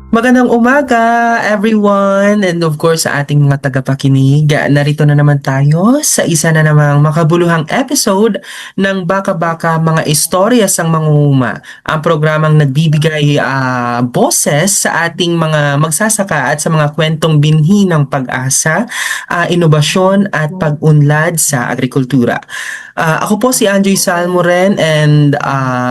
Magandang umaga, everyone! And of course, sa ating mga tagapakinig, narito na naman tayo sa isa na namang makabuluhang episode ng Baka Baka Mga Istorya sang Mangunguma, ang programang nagbibigay boses sa ating mga magsasaka at sa mga kwentong binhi ng pag-asa, inobasyon at pag-unlad sa agrikultura. Ako po si Anjoy Salmoren and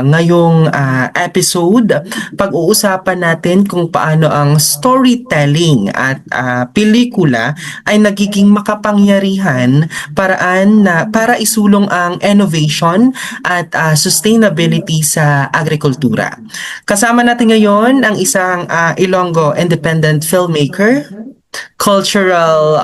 ngayong episode, pag-uusapan natin kung paano ang storytelling at pelikula ay nagiging makapangyarihan para isulong ang innovation at sustainability sa agrikultura. Kasama natin ngayon ang isang Ilonggo independent filmmaker, Cultural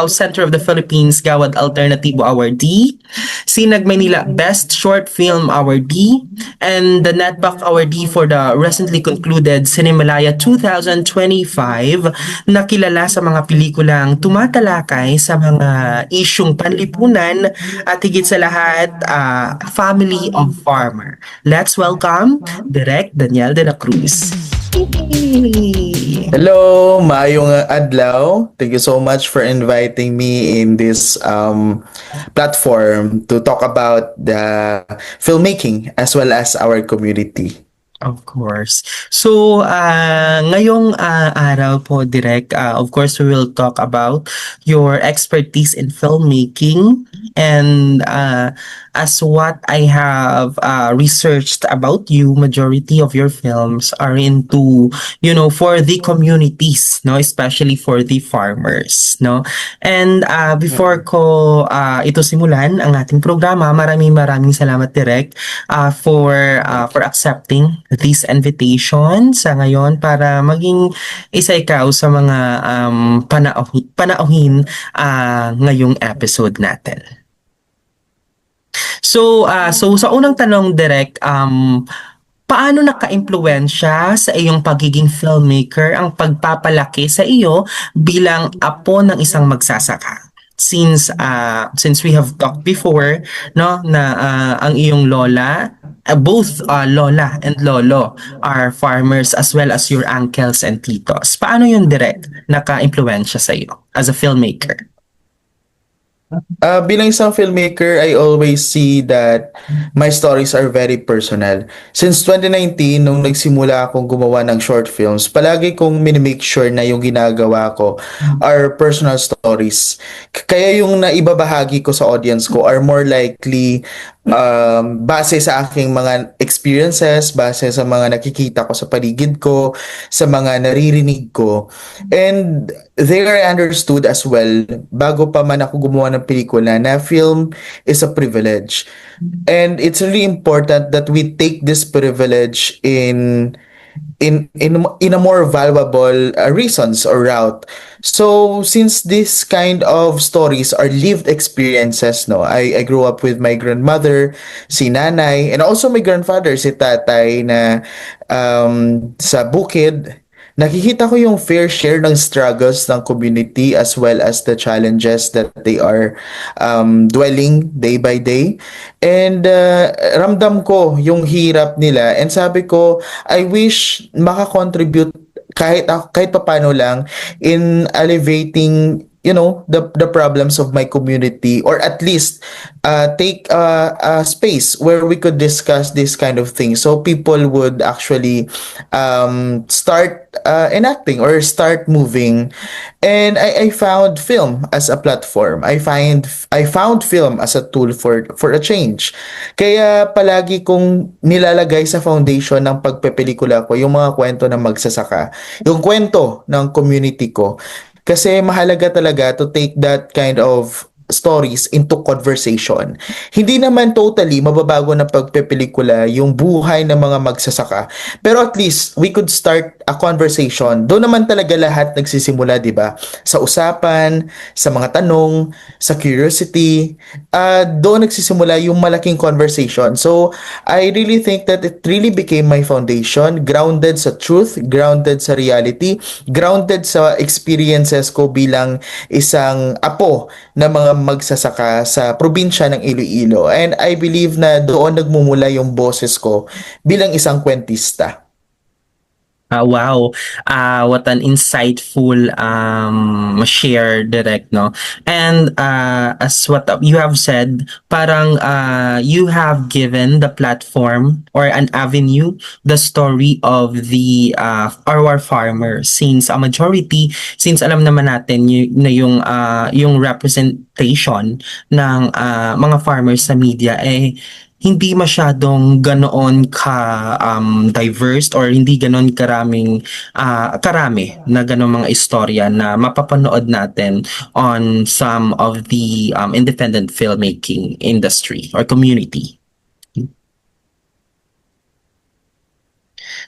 Center of the Philippines Gawad Alternativo awardee, Sinag Manila Best Short Film awardee, and the NetBack awardee for the recently concluded Cinemalaya 2025 na kilala sa mga pelikulang tumatalakay sa mga isyung panlipunan at higit sa lahat, Family of Farmer. Let's welcome Direk Daniel de la Cruz. Yay! Hello, maayong adlaw. Thank you so much for inviting me in this platform to talk about the filmmaking as well as our community. Of course. So, ngayong araw po, Direk, of course, we will talk about your expertise in filmmaking and as what I have researched about you, majority of your films are into, for the communities, no? Especially for the farmers, no? And before ko ito simulan ang ating programa, maraming salamat, Direk, for accepting this invitation sa ngayon para maging isa ikaw sa mga panauhin ngayong episode natin. So sa unang tanong, Direk, paano naka-impluwensya sa iyong pagiging filmmaker ang pagpapalaki sa iyo bilang apo ng isang magsasaka? Since we have talked before, no, na ang iyong lola, both lola and lolo are farmers as well as your uncles and titos. Paano yun, Direk, naka-impluwensya sa iyo as a filmmaker? Bilang isang filmmaker, I always see that my stories are very personal. Since 2019, nung nagsimula akong gumawa ng short films, palagi kong minimake sure na yung ginagawa ko are personal stories. Kaya yung naibabahagi ko sa audience ko are more likely base sa aking mga experiences, base sa mga nakikita ko sa paligid ko, sa mga naririnig ko. And there I understood as well, bago pa man ako gumawa ng pelikula, na film is a privilege. And it's really important that we take this privilege in a more valuable reasons or route. So since this kind of stories are lived experiences, no, I grew up with my grandmother, si nanay, and also my grandfather, si tatay, na sa bukid. Nakikita ko yung fair share ng struggles ng community as well as the challenges that they are dwelling day by day. And ramdam ko yung hirap nila, and sabi ko, I wish makakontribute kahit papaano lang in alleviating the problems of my community, or at least take a space where we could discuss this kind of thing, so people would actually start enacting or start moving. And I found film as a platform. I found film as a tool for a change. Kaya palagi kong nilalagay sa foundation ng pagpepelikula ko yung mga kwento ng magsasaka, yung kwento ng community ko. Kasi mahalaga talaga to take that kind of stories into conversation. Hindi naman totally mababago na pagpepelikula yung buhay ng mga magsasaka, pero at least we could start a conversation. Doon naman talaga lahat nagsisimula, di ba? Sa usapan, sa mga tanong, sa curiosity, doon nagsisimula yung malaking conversation. So, I really think that it really became my foundation, grounded sa truth, grounded sa reality, grounded sa experiences ko bilang isang apo na mga magsasaka sa probinsya ng Iloilo. And I believe na doon nagmumula yung boses ko bilang isang kwentista. Wow. What an insightful share, Direct, no? And as what you have said, parang you have given the platform or an avenue, the story of the our farmer, since a majority, since alam naman natin na yung representation ng mga farmers sa media hindi masyadong ganoon ka diverse or hindi ganoon karami na ganoong mga istorya na mapapanood natin on some of the independent filmmaking industry or community.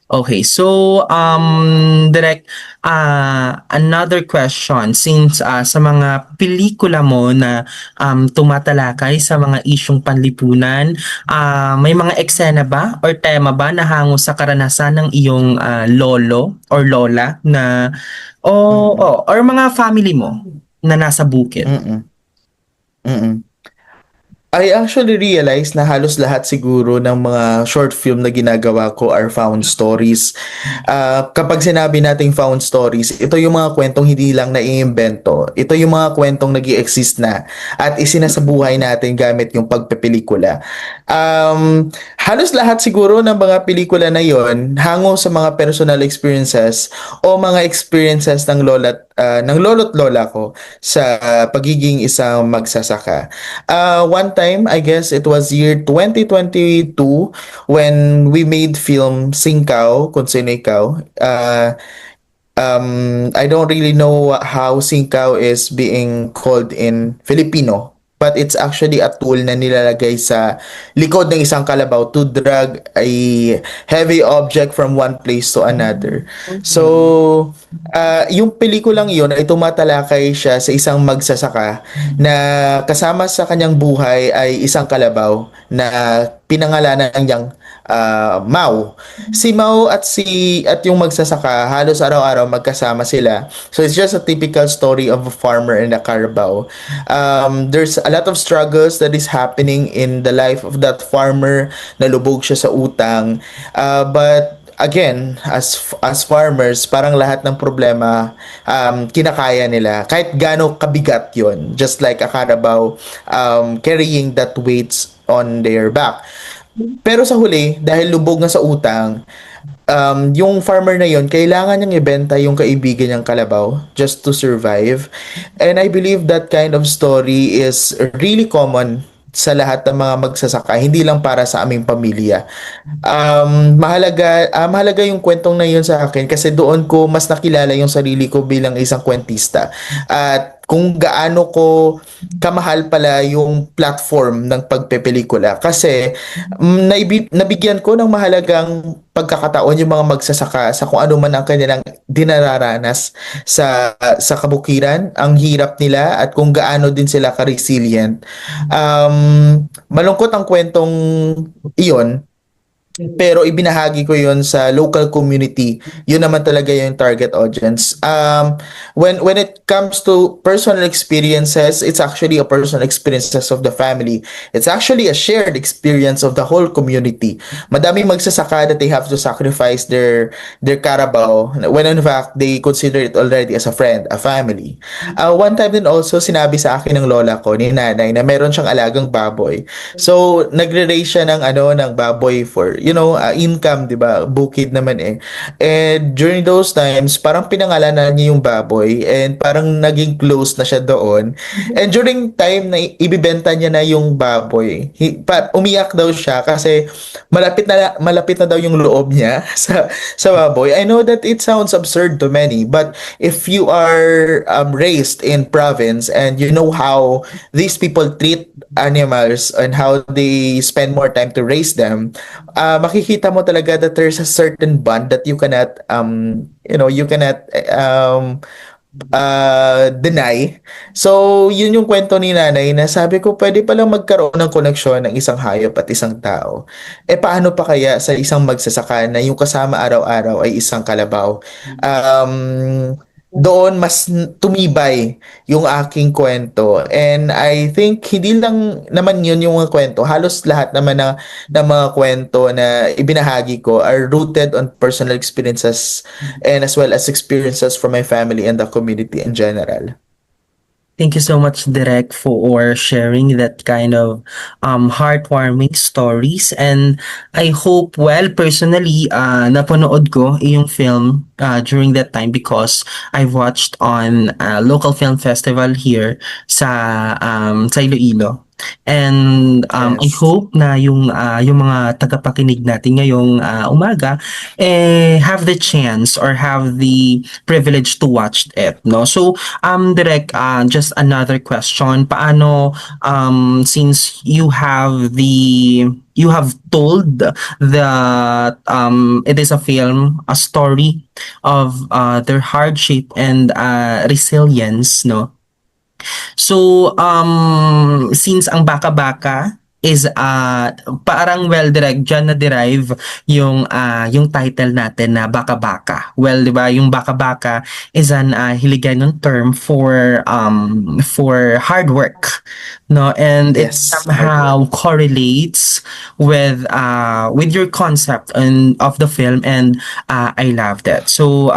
Okay, so direct another question, since sa mga pelikula mo na tumatalakay sa mga isyung panlipunan, may mga eksena ba or tema ba na hango sa karanasan ng iyong lolo or lola na Mm. or mga family mo na nasa bukid? Mm. Mm. I actually realized na halos lahat siguro ng mga short film na ginagawa ko are found stories. Kapag sinabi nating found stories, ito yung mga kwentong hindi lang naiimbento. Ito yung mga kwentong nag exist na at isinasabuhay natin gamit yung pagpepelikula. Halos lahat siguro ng mga pelikula na yon hango sa mga personal experiences o mga experiences ng lolo't lola ko sa pagiging isang magsasaka. One time, I guess it was year 2022 when we made film Singkaw, kung sino ikaw. I don't really know how Singkaw is being called in Filipino. But it's actually a tool na nilalagay sa likod ng isang kalabaw to drag a heavy object from one place to another. So, yung pelikulang yun ay tumatalakay siya sa isang magsasaka na kasama sa kanyang buhay ay isang kalabaw na pinangalanan niyang Mau. Si Mau at yung magsasaka halos araw-araw magkasama sila. So it's just a typical story of a farmer and a carabao. There's a lot of struggles that is happening in the life of that farmer. Nalubog siya sa utang. But again, as farmers, parang lahat ng problema kinakaya nila. Kahit gaano kabigat yon, just like a carabao carrying that weights on their back. Pero sa huli, dahil lubog na sa utang, yung farmer na yon kailangan niyang ibenta yung kaibigan niyang kalabaw just to survive. And I believe that kind of story is really common sa lahat ng mga magsasaka, hindi lang para sa aming pamilya. Mahalaga yung kwentong na yun sa akin kasi doon ko mas nakilala yung sarili ko bilang isang kwentista. At kung gaano ko kamahal pala yung platform ng pagpepelikula kasi nabigyan ko ng mahalagang pagkakataon yung mga magsasaka sa kung ano man ang kanilang dinararanas sa kabukiran, ang hirap nila at kung gaano din sila ka-resilient. Malungkot ang kwentong iyon, pero ibinahagi ko yon sa local community. Yun naman talaga yung target audience. When it comes to personal experiences, it's actually a personal experiences of the family. It's actually a shared experience of the whole community. Madaming magsasaka that they have to sacrifice their carabao when in fact they consider it already as a friend, a family. One time din also sinabi sa akin ng lola ko ni nanay na meron siyang alagang baboy. So nagre-raise siya ng baboy for income, 'di ba? Bukid naman eh. And during those times, parang pinangalanan niya yung baboy and parang naging close na siya doon. And during time na ibibenta niya na yung baboy, umiyak daw siya kasi malapit na daw yung loob niya sa baboy. I know that it sounds absurd to many, but if you are raised in province and you know how these people treat animals and how they spend more time to raise them, makikita mo talaga that there's a certain bond that you cannot deny. So, yun yung kwento ni nanay na sabi ko, pwede palang magkaroon ng koneksyon ng isang hayop at isang tao. Paano pa kaya sa isang magsasaka na yung kasama araw-araw ay isang kalabaw? Um, doon mas tumibay yung aking kwento. And I think hindi lang naman yun yung mga kwento. Halos lahat naman na mga kwento na ibinahagi ko are rooted on personal experiences and as well as experiences from my family and the community in general. Thank you so much, Direk, for sharing that kind of heartwarming stories. And I hope, well, personally, napanood ko yung film during that time because I watched on a local film festival here sa Iloilo. And I Yes. hope na yung mga tagapakinig natin ngayong umaga have the chance or have the privilege to watch it, no? So Direk, just another question. Paano, since you have told that it is a film, a story of their hardship and resilience, no? So, since ang baka-baka is parang well direct dyan na derive yung title natin na baka-baka. Well, 'di ba, yung baka-baka is an Hiligaynon term for hard work, no? And it Yes, hard work. somehow correlates with your concept of the film, and I love that. So,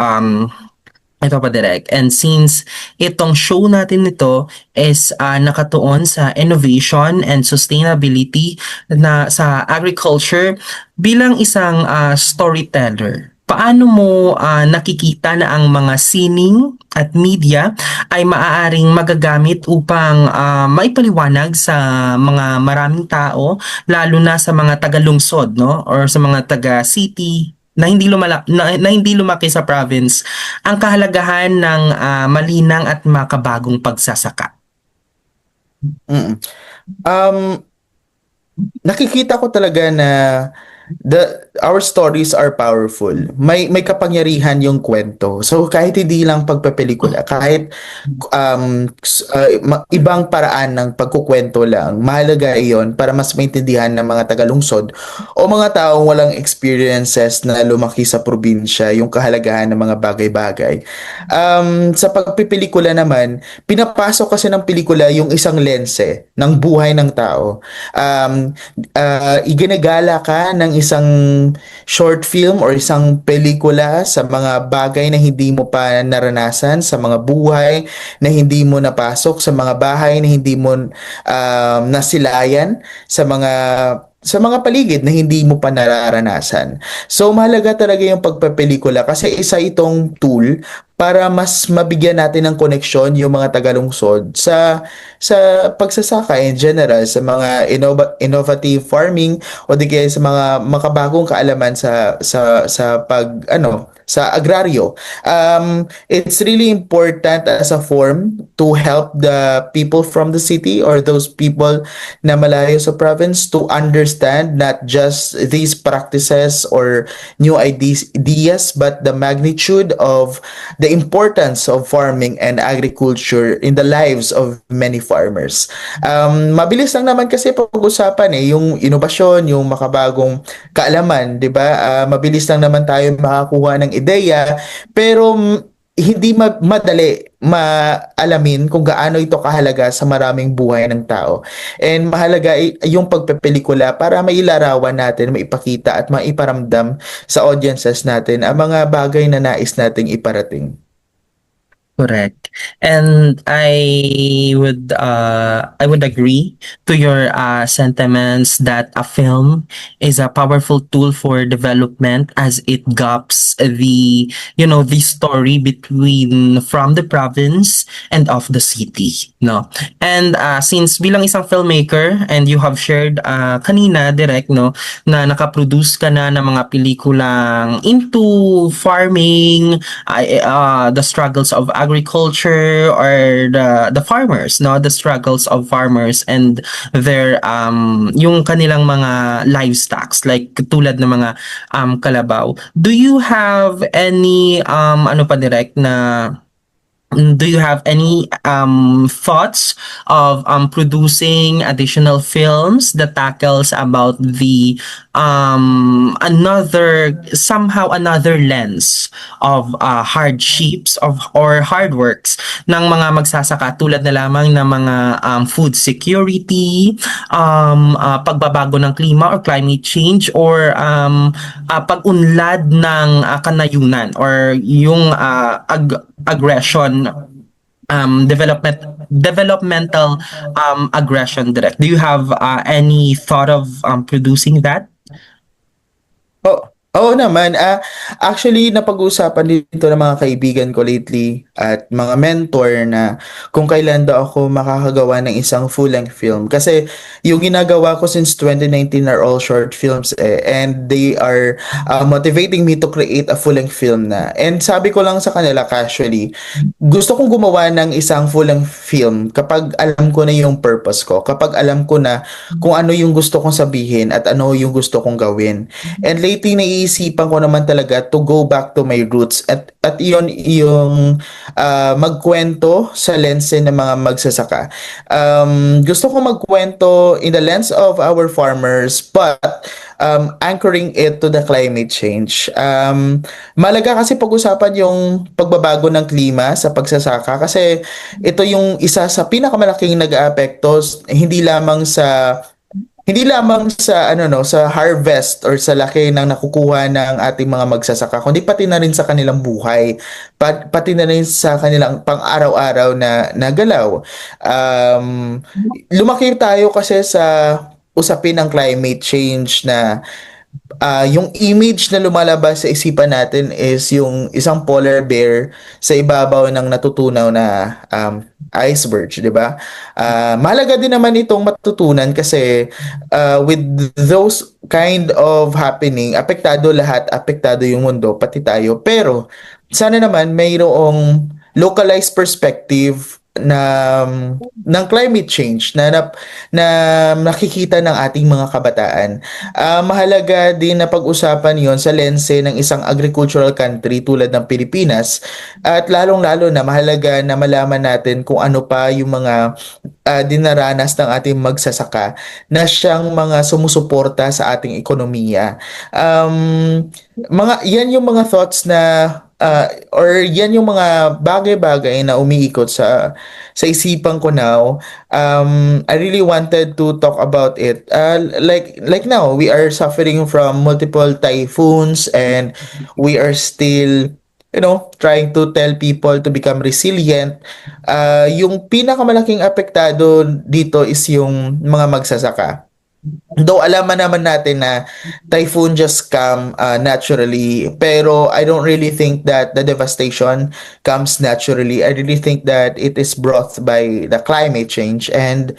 ito pa direct. And since itong show natin nito is nakatuon sa innovation and sustainability na sa agriculture, bilang isang storyteller, paano mo nakikita na ang mga sining at media ay maaaring magagamit upang maipaliwanag sa mga maraming tao, lalo na sa mga taga-lungsod, no? Or sa mga taga-city na hindi lumaki sa province, ang kahalagahan ng malinang at makabagong pagsasaka. Mm. Um, Nakikita ko talaga na our stories are powerful. May kapangyarihan yung kwento. So kahit hindi lang pagpapelikula, kahit ibang paraan ng pagkukwento lang, mahalaga iyon para mas maintindihan ng mga tagalungsod o mga taong walang experiences na lumaki sa probinsya yung kahalagahan ng mga bagay-bagay. Sa pagpipelikula naman, pinapasok kasi ng pelikula yung isang lense ng buhay ng tao. Iginagala ka ng isang short film or isang pelikula sa mga bagay na hindi mo pa naranasan, sa mga buhay na hindi mo napasok, sa mga bahay na hindi mo nasilayan, sa mga paligid na hindi mo pa nararanasan. So mahalaga talaga yung pagpapelikula kasi isa itong tool para mas mabigyan natin ng koneksyon yung mga tagalungsod sa pagsasaka in general, sa mga innovative farming o di kaya sa mga makabagong kaalaman sa sa agraryo. It's really important as a form to help the people from the city or those people na malayo sa province to understand not just these practices or new ideas but the magnitude of the importance of farming and agriculture in the lives of many farmers. Mabilis lang naman kasi pag-usapan yung inobasyon, yung makabagong kaalaman, 'di ba? Mabilis lang naman tayo makakuha ng ideya, pero hindi madali maalamin kung gaano ito kahalaga sa maraming buhay ng tao. And mahalaga yung pagpepelikula para mailarawan natin, maipakita at maiparamdam sa audiences natin ang mga bagay na nais nating iparating. Correct. And I would agree to your sentiments that a film is a powerful tool for development as it gaps the story between from the province and of the city, no. And since bilang isang filmmaker and you have shared kanina direct, no, na nakaproduce ka na ng mga pelikulang into farming, the struggles of agriculture, or the farmers, no, the struggles of farmers and their yung kanilang mga livestocks like tulad ng mga kalabaw. Do you have any ano pa direct na Do you have any thoughts of producing additional films that tackles about the another somehow another lens of hardships of or hard works ng mga magsasaka tulad na lamang ng mga food security, pagbabago ng klima or climate change or pag-unlad ng kanayunan or yung aggression developmental aggression direct. Do you have any thought of producing that? Oh, oo naman. Actually, napag-uusapan dito ng mga kaibigan ko lately at mga mentor na kung kailan daw ako makakagawa ng isang full-length film. Kasi yung ginagawa ko since 2019 are all short films eh. And they are motivating me to create a full-length film na. And sabi ko lang sa kanila casually, gusto kong gumawa ng isang full-length film kapag alam ko na yung purpose ko. Kapag alam ko na kung ano yung gusto kong sabihin at ano yung gusto kong gawin. And lately naiisipan ko naman talaga to go back to my roots at iyon yung magkwento sa lens ng mga magsasaka. Gusto ko magkwento in the lens of our farmers but anchoring it to the climate change. Malaga kasi pag-usapan yung pagbabago ng klima sa pagsasaka kasi ito yung isa sa pinakamalaking nag-aapekto hindi lamang sa ano no sa harvest or sa laki ng nakukuha ng ating mga magsasaka kundi pati na rin sa kanilang buhay pati na rin sa kanilang pang-araw-araw na nagalaw. Lumaki tayo kasi sa usapin ng climate change na yung image na lumalabas sa isipan natin is yung isang polar bear sa ibabaw ng natutunaw na iceberg, di ba? Mahalaga din naman itong matutunan kasi with those kind of happening, apektado lahat, apektado yung mundo, pati tayo. Pero sana naman mayroong localized perspective ng climate change na nakikita ng ating mga kabataan. Mahalaga din na pag-usapan yon sa lense ng isang agricultural country tulad ng Pilipinas at lalong-lalo na mahalaga na malaman natin kung ano pa yung mga dinaranas ng ating magsasaka na siyang mga sumusuporta sa ating ekonomiya. Yan yung mga thoughts na or yan yung mga bagay-bagay na umiikot sa isipan ko now. I really wanted to talk about it. Like now, we are suffering from multiple typhoons and we are still trying to tell people to become resilient. Yung pinakamalaking apektado dito is yung mga magsasaka. Though alaman naman natin na typhoon just come naturally, pero I don't really think that the devastation comes naturally. I really think that it is brought by the climate change and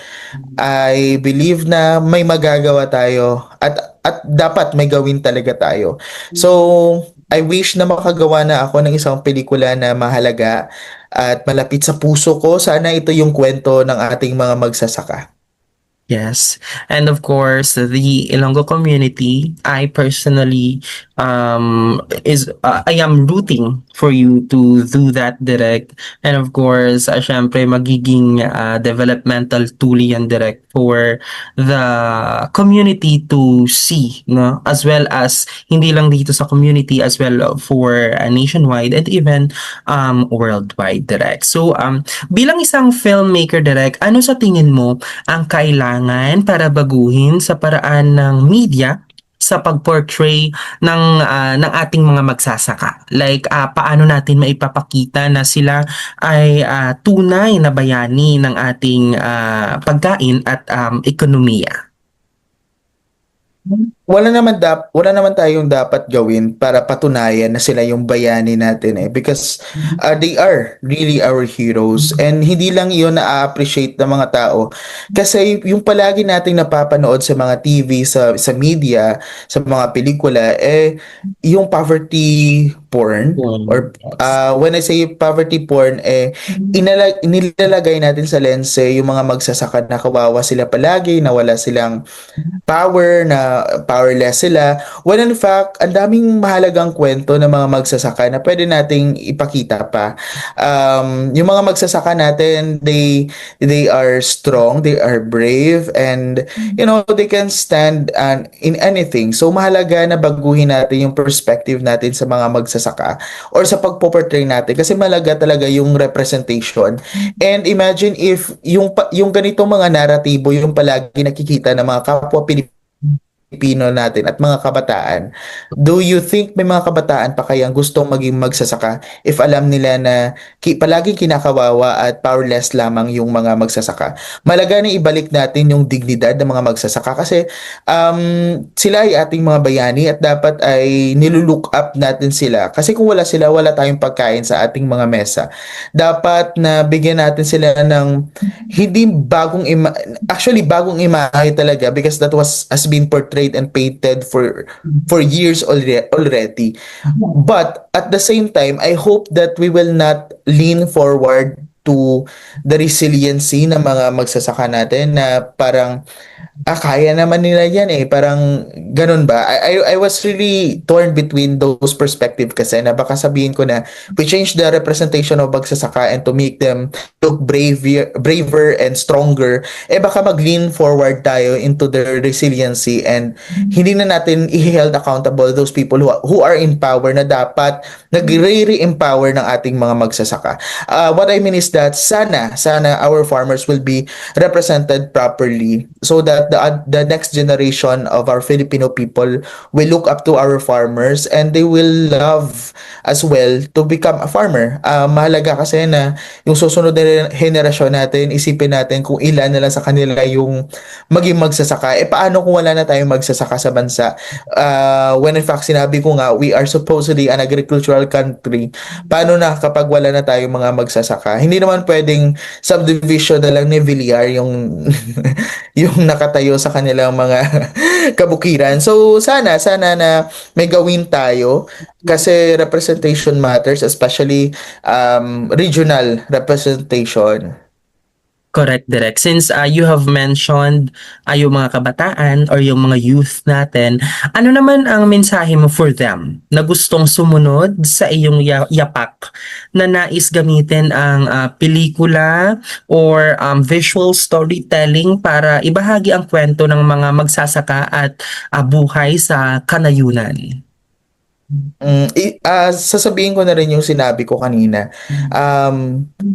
I believe na may magagawa tayo at dapat may gawin talaga tayo. So, I wish na makagawa na ako ng isang pelikula na mahalaga at malapit sa puso ko. Sana ito yung kwento ng ating mga magsasaka. Yes. And of course, the Ilonggo community, I personally I am rooting for you to do that direct. And of course, syempre magiging developmental tool yan direct for the community to see, no? As well as hindi lang dito sa community as well for nationwide and even worldwide direct. So bilang isang filmmaker direct, ano sa tingin mo ang kailangan para baguhin sa paraan ng media sa pag-portray ng ating mga magsasaka? Like paano natin maipapakita na sila ay tunay na bayani ng ating pagkain at ekonomiya? Wala naman tayong dapat gawin para patunayan na sila yung bayani natin eh because they are really our heroes and hindi lang iyon na-appreciate ng mga tao kasi yung palagi nating napapanood sa mga TV, sa media, sa mga pelikula eh yung poverty porn or when I say poverty porn eh inilalagay natin sa lense yung mga magsasaka na kawawa sila palagi na wala silang powerless sila. When in fact, ang daming mahalagang kwento ng mga magsasaka na pwede nating ipakita pa. Yung mga magsasaka natin, they are strong, they are brave, and they can stand in anything. So mahalaga na baguhin natin yung perspective natin sa mga magsasaka or sa pagpo-portray natin kasi mahalaga talaga yung representation. And imagine if yung ganitong mga naratibo yung palagi nakikita ng mga kapwa Pilipino natin at mga kabataan. Do you think may mga kabataan pa kayang gustong maging magsasaka if alam nila na palaging kinakawawa at powerless lamang yung mga magsasaka? Malaga na ibalik natin yung dignidad ng mga magsasaka kasi sila ay ating mga bayani at dapat ay nilulook up natin sila. Kasi kung wala sila, wala tayong pagkain sa ating mga mesa. Dapat na bigyan natin sila ng hindi actually bagong imahe talaga because that has been portrayed and painted for years already. But at the same time, I hope that we will not lean forward to the resiliency ng mga magsasaka natin na parang kaya naman nila yan eh. Parang ganun ba? I was really torn between those perspective kasi na baka sabihin ko na we change the representation of magsasaka and to make them look braver and stronger, baka mag-lean forward tayo into their resiliency and hindi na natin i-held accountable those people who are in power na dapat nagre-re-empower ng ating mga magsasaka. What I mean is that sana our farmers will be represented properly so that the next generation of our Filipino people will look up to our farmers and they will love as well to become a farmer. Mahalaga kasi na yung susunod na henerasyon natin, isipin natin kung ilan na lang sa kanila yung maging magsasaka. Paano kung wala na tayong magsasaka sa bansa? When in fact, sinabi ko nga, we are supposedly an agricultural country. Paano na kapag wala na tayong mga magsasaka? Hindi naman pwedeng subdivision na lang ni Villar yung yung nakatayo sa kanilang mga kabukiran. So sana na may gawin tayo kasi representation matters, especially regional representation. Correct, Direk. Since you have mentioned yung mga kabataan or yung mga youth natin, ano naman ang mensahe mo for them na gustong sumunod sa iyong yapak na nais gamitin ang pelikula or visual storytelling para ibahagi ang kwento ng mga magsasaka at buhay sa kanayunan? Sasabihin ko na rin yung sinabi ko kanina.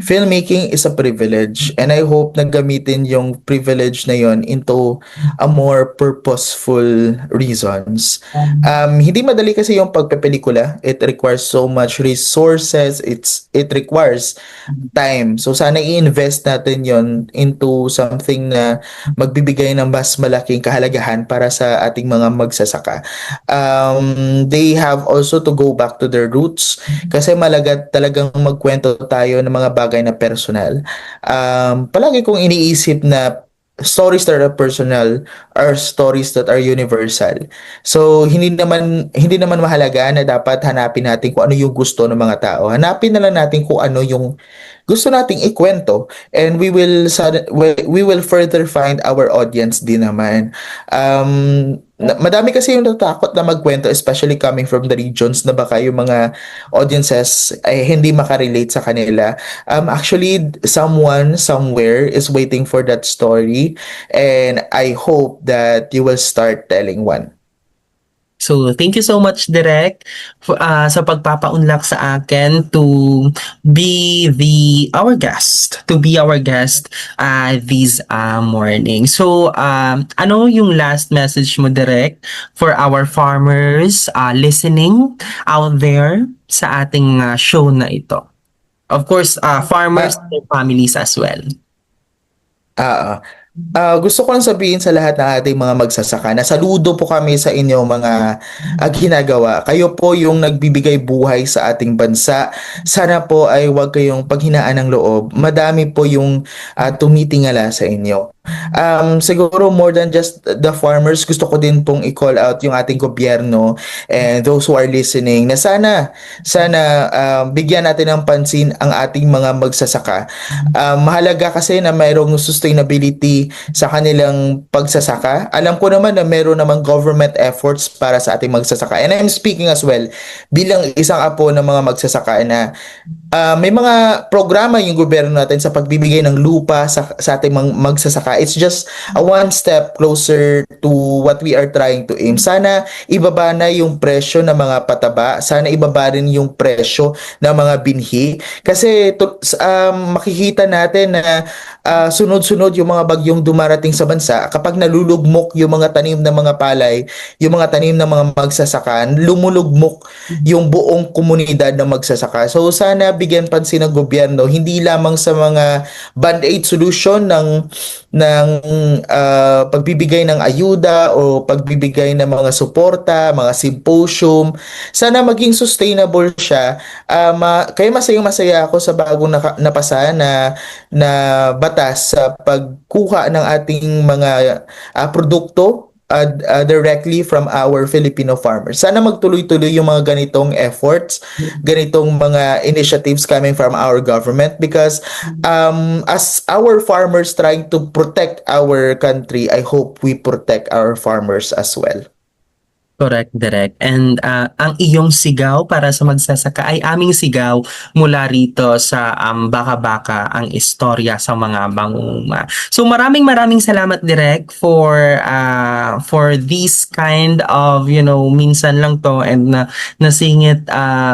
Filmmaking is a privilege and I hope na gamitin yung privilege na yon into a more purposeful reasons. Hindi madali kasi yung pagpepelikula. It requires so much resources. It requires time. So sana i-invest natin yon into something na magbibigay ng mas malaking kahalagahan para sa ating mga magsasaka. They have also to go back to their roots kasi malaga talagang magkwento tayo ng mga bagay na personal. Palagi kong iniisip na stories that are personal are stories that are universal. So hindi naman mahalaga na dapat hanapin natin kung ano yung gusto ng mga tao. Hanapin na lang natin kung ano yung gusto nating ikwento and we will further find our audience din naman. Madami kasi yung natakot na magkwento, especially coming from the regions na baka yung mga audiences ay hindi makarelate sa kanila. Actually, someone somewhere is waiting for that story and I hope that you will start telling one. So, thank you so much, Direk, sa pagpapaunlak sa akin to be our guest this morning. So, ano yung last message mo, Direk, for our farmers listening out there sa ating show na ito? Of course, farmers and their families as well. Gusto ko lang sabihin sa lahat ng ating mga magsasaka na saludo po kami sa inyong mga ginagawa. Kayo po yung nagbibigay buhay sa ating bansa. Sana po ay huwag kayong paghinaan ng loob. Madami po yung tumitingala sa inyo. Siguro more than just the farmers, gusto ko din pong i-call out yung ating gobyerno and those who are listening na sana bigyan natin ng pansin ang ating mga magsasaka. Mahalaga kasi na mayroong sustainability sa kanilang pagsasaka. Alam ko naman na mayroon namang government efforts para sa ating magsasaka. And I'm speaking as well bilang isang apo ng mga magsasaka na may mga programa yung gobyerno natin sa pagbibigay ng lupa sa ating magsasaka. It's just a one step closer to what we are trying to aim. Sana ibaba na yung presyo ng mga pataba. Sana ibaba rin yung presyo ng mga binhi. Kasi makikita natin na sunod-sunod yung mga bagyong dumarating sa bansa. Kapag nalulugmok yung mga tanim ng mga palay, yung mga tanim ng mga magsasaka, lumulugmok yung buong komunidad ng magsasaka. So sana bigyan pansin ng gobyerno hindi lamang sa mga band-aid solution ng pagbibigay ng ayuda o pagbibigay ng mga suporta, mga symposium. Sana maging sustainable siya. Kaya masayang-masaya ako sa bagong napasa na batas sa pagkuha ng ating mga produkto directly from our Filipino farmers. Sana magtuloy-tuloy yung mga ganitong efforts, ganitong mga initiatives coming from our government because as our farmers trying to protect our country, I hope we protect our farmers as well. Correct, Direk. And ang iyong sigaw para sa magsasaka ay aming sigaw mula rito sa Baka-Baka, ang istorya sa mga mangunguma. So maraming salamat, Direk, for this kind of, minsan lang to and nasingit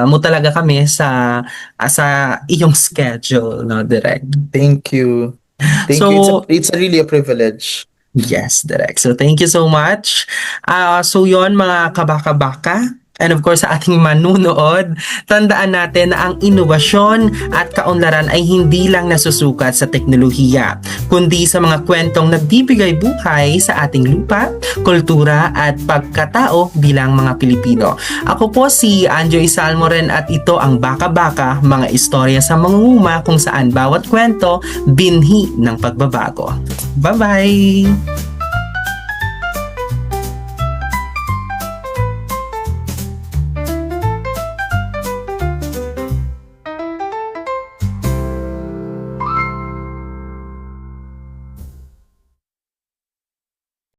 mo talaga kami sa iyong schedule, no, Direk. Thank you. Thank So, you. It's really a privilege. yes, direct. So thank you so much. So yon mga kabaka-baka. And of course sa ating manunood, tandaan natin na ang inobasyon at kaunlaran ay hindi lang nasusukat sa teknolohiya, kundi sa mga kwentong nagbibigay buhay sa ating lupa, kultura at pagkatao bilang mga Pilipino. Ako po si Anjo Isalmoren at ito ang Baka-Baka, mga istorya sa mangunguma kung saan bawat kwento binhi ng pagbabago. Bye-bye!